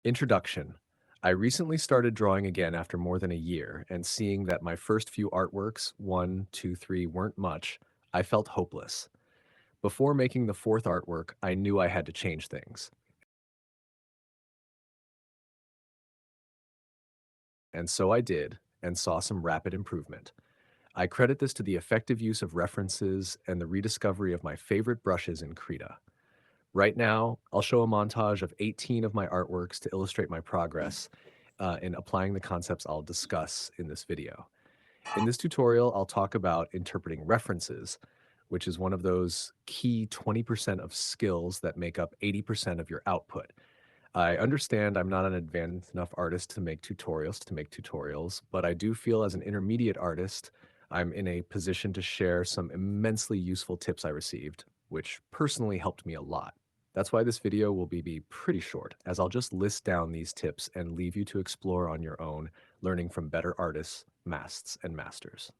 Introduction. I recently started drawing again after more than a year, and seeing that my first few artworks, one, two, three, weren't much, I felt hopeless. Before making the fourth artwork, I knew I had to change things. And so I did, and saw some rapid improvement. I credit this to the effective use of references and the rediscovery of my favorite brushes in Krita. Right now, I'll show a montage of 18 of my artworks to illustrate my progress in applying the concepts I'll discuss in this video. In this tutorial, I'll talk about interpreting references, which is one of those key 20% of skills that make up 80% of your output. I understand I'm not an advanced enough artist to make tutorials, but I do feel as an intermediate artist, I'm in a position to share some immensely useful tips I received, which personally helped me a lot. That's why this video will be pretty short, as I'll just list down these tips and leave you to explore on your own, learning from better artists, masts, and masters.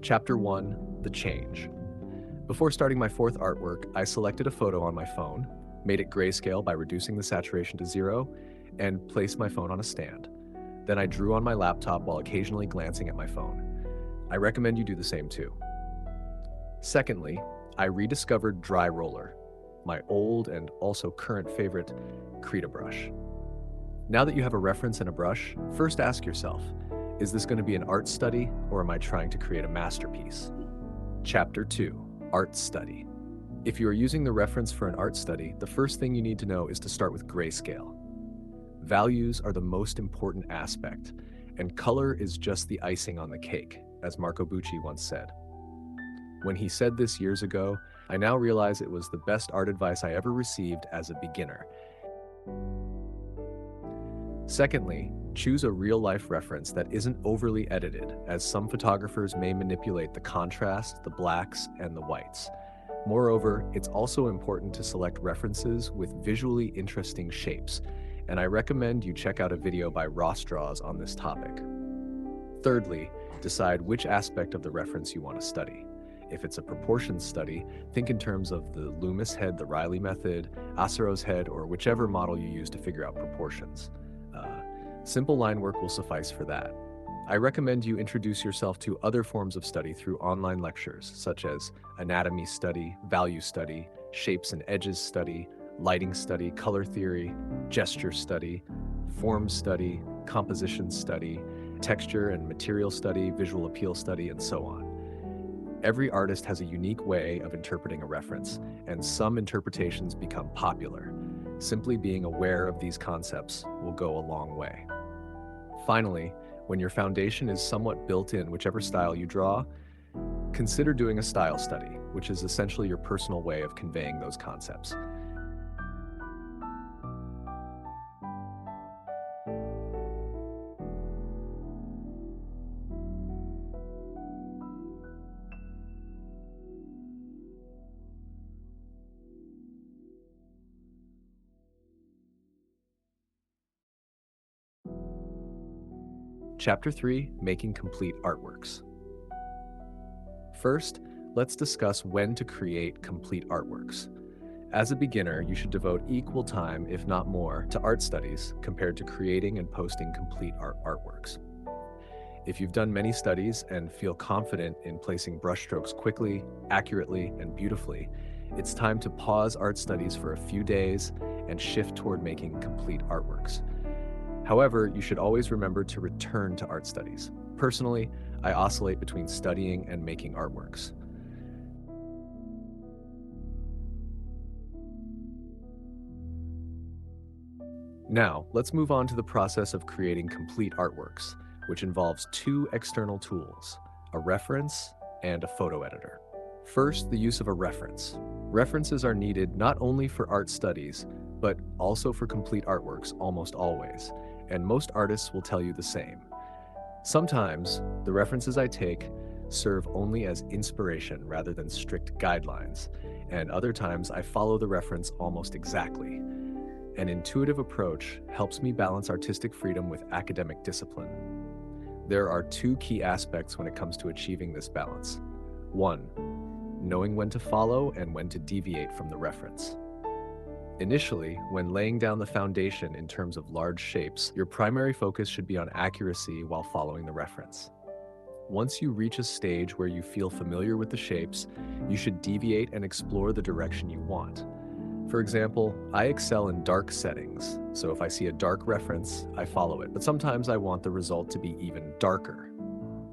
Chapter 1, The Change. Before starting my fourth artwork, I selected a photo on my phone, made it grayscale by reducing the saturation to 0, and placed my phone on a stand. Then I drew on my laptop while occasionally glancing at my phone. I recommend you do the same too. Secondly, I rediscovered Dry Roller, my old and also current favorite Krita brush. Now that you have a reference and a brush, first ask yourself, is this going to be an art study or am I trying to create a masterpiece? Chapter 2, Art Study. If you are using the reference for an art study, the first thing you need to know is to start with grayscale. Values are the most important aspect, and color is just the icing on the cake, as Marco Bucci once said. When he said this years ago, I now realize it was the best art advice I ever received as a beginner. Secondly, choose a real-life reference that isn't overly edited, as some photographers may manipulate the contrast, the blacks, and the whites. Moreover, it's also important to select references with visually interesting shapes, and I recommend you check out a video by Ross Draws on this topic. Thirdly, decide which aspect of the reference you want to study. If it's a proportions study, think in terms of the Loomis head, the Riley method, Asaro's head, or whichever model you use to figure out proportions. Simple line work will suffice for that. I recommend you introduce yourself to other forms of study through online lectures, such as anatomy study, value study, shapes and edges study, lighting study, color theory, gesture study, form study, composition study, texture and material study, visual appeal study, and so on. Every artist has a unique way of interpreting a reference, and some interpretations become popular. Simply being aware of these concepts will go a long way. Finally, when your foundation is somewhat built in whichever style you draw, consider doing a style study, which is essentially your personal way of conveying those concepts. Chapter 3, Making Complete Artworks. First, let's discuss when to create complete artworks. As a beginner, you should devote equal time, if not more, to art studies compared to creating and posting complete artworks. If you've done many studies and feel confident in placing brushstrokes quickly, accurately, and beautifully, it's time to pause art studies for a few days and shift toward making complete artworks. However, you should always remember to return to art studies. Personally, I oscillate between studying and making artworks. Now, let's move on to the process of creating complete artworks, which involves two external tools, a reference and a photo editor. First, the use of a reference. References are needed not only for art studies, but also for complete artworks almost always, and most artists will tell you the same. Sometimes, the references I take serve only as inspiration rather than strict guidelines, and other times I follow the reference almost exactly. An intuitive approach helps me balance artistic freedom with academic discipline. There are two key aspects when it comes to achieving this balance. One, knowing when to follow and when to deviate from the reference. Initially, when laying down the foundation in terms of large shapes, your primary focus should be on accuracy while following the reference. Once you reach a stage where you feel familiar with the shapes, you should deviate and explore the direction you want. For example, I excel in dark settings, so if I see a dark reference, I follow it, but sometimes I want the result to be even darker.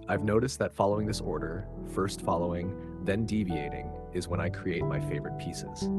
I've noticed that following this order, first following, then deviating, is when I create my favorite pieces.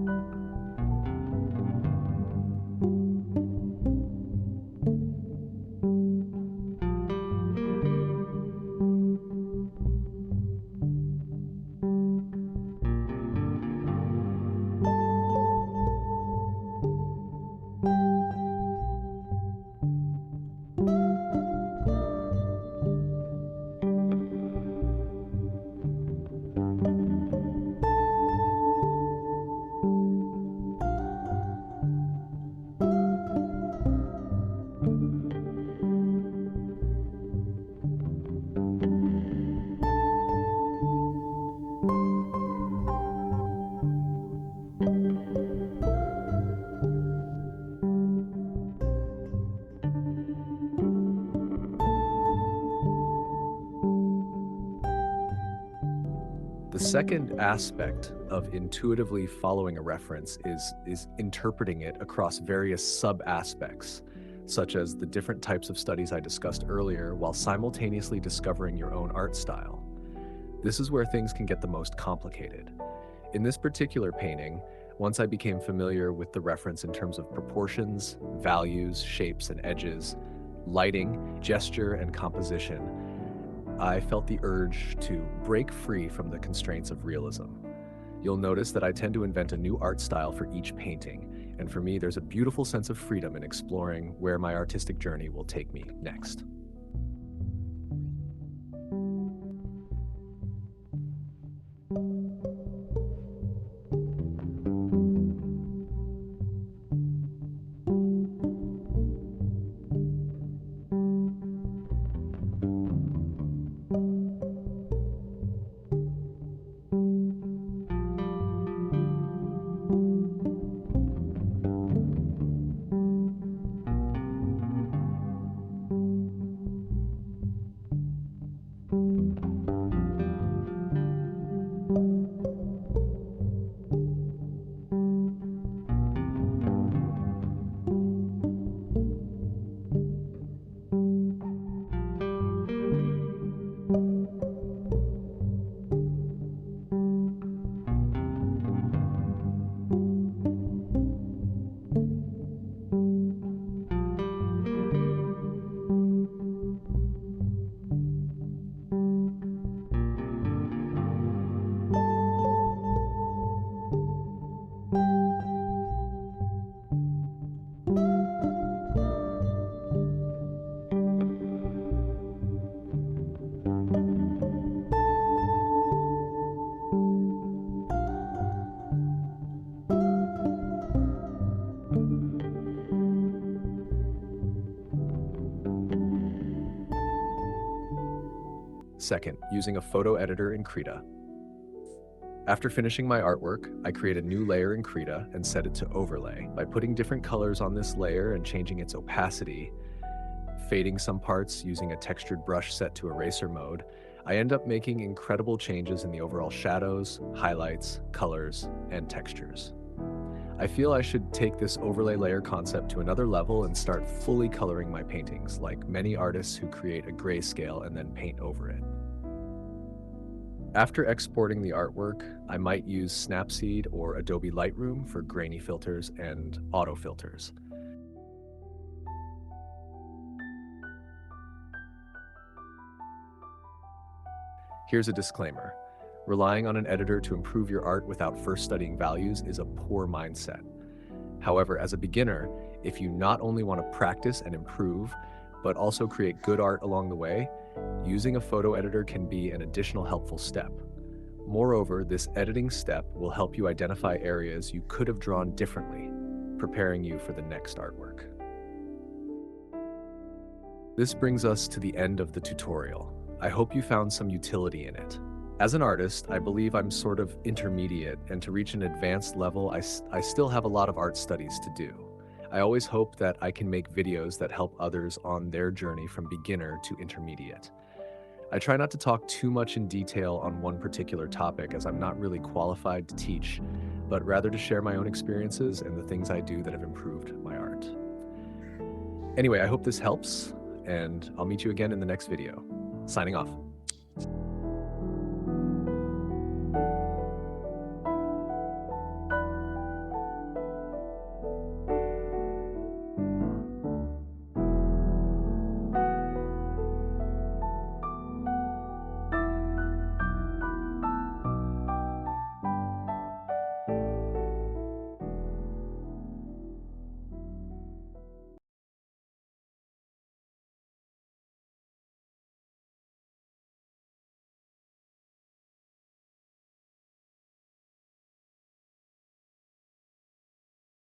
The second aspect of intuitively following a reference is interpreting it across various sub-aspects, such as the different types of studies I discussed earlier, while simultaneously discovering your own art style. This is where things can get the most complicated. In this particular painting, once I became familiar with the reference in terms of proportions, values, shapes, and edges, lighting, gesture, and composition, I felt the urge to break free from the constraints of realism. You'll notice that I tend to invent a new art style for each painting, and for me, there's a beautiful sense of freedom in exploring where my artistic journey will take me next. Second, using a photo editor in Krita. After finishing my artwork, I create a new layer in Krita and set it to overlay. By putting different colors on this layer and changing its opacity, fading some parts using a textured brush set to eraser mode, I end up making incredible changes in the overall shadows, highlights, colors, and textures. I feel I should take this overlay layer concept to another level and start fully coloring my paintings, like many artists who create a grayscale and then paint over it. After exporting the artwork, I might use Snapseed or Adobe Lightroom for grainy filters and auto filters. Here's a disclaimer. Relying on an editor to improve your art without first studying values is a poor mindset. However, as a beginner, if you not only want to practice and improve, but also create good art along the way, using a photo editor can be an additional helpful step. Moreover, this editing step will help you identify areas you could have drawn differently, preparing you for the next artwork. This brings us to the end of the tutorial. I hope you found some utility in it. As an artist, I believe I'm sort of intermediate, and to reach an advanced level, I still have a lot of art studies to do. I always hope that I can make videos that help others on their journey from beginner to intermediate. I try not to talk too much in detail on one particular topic, as I'm not really qualified to teach, but rather to share my own experiences and the things I do that have improved my art. Anyway, I hope this helps, and I'll meet you again in the next video. Signing off.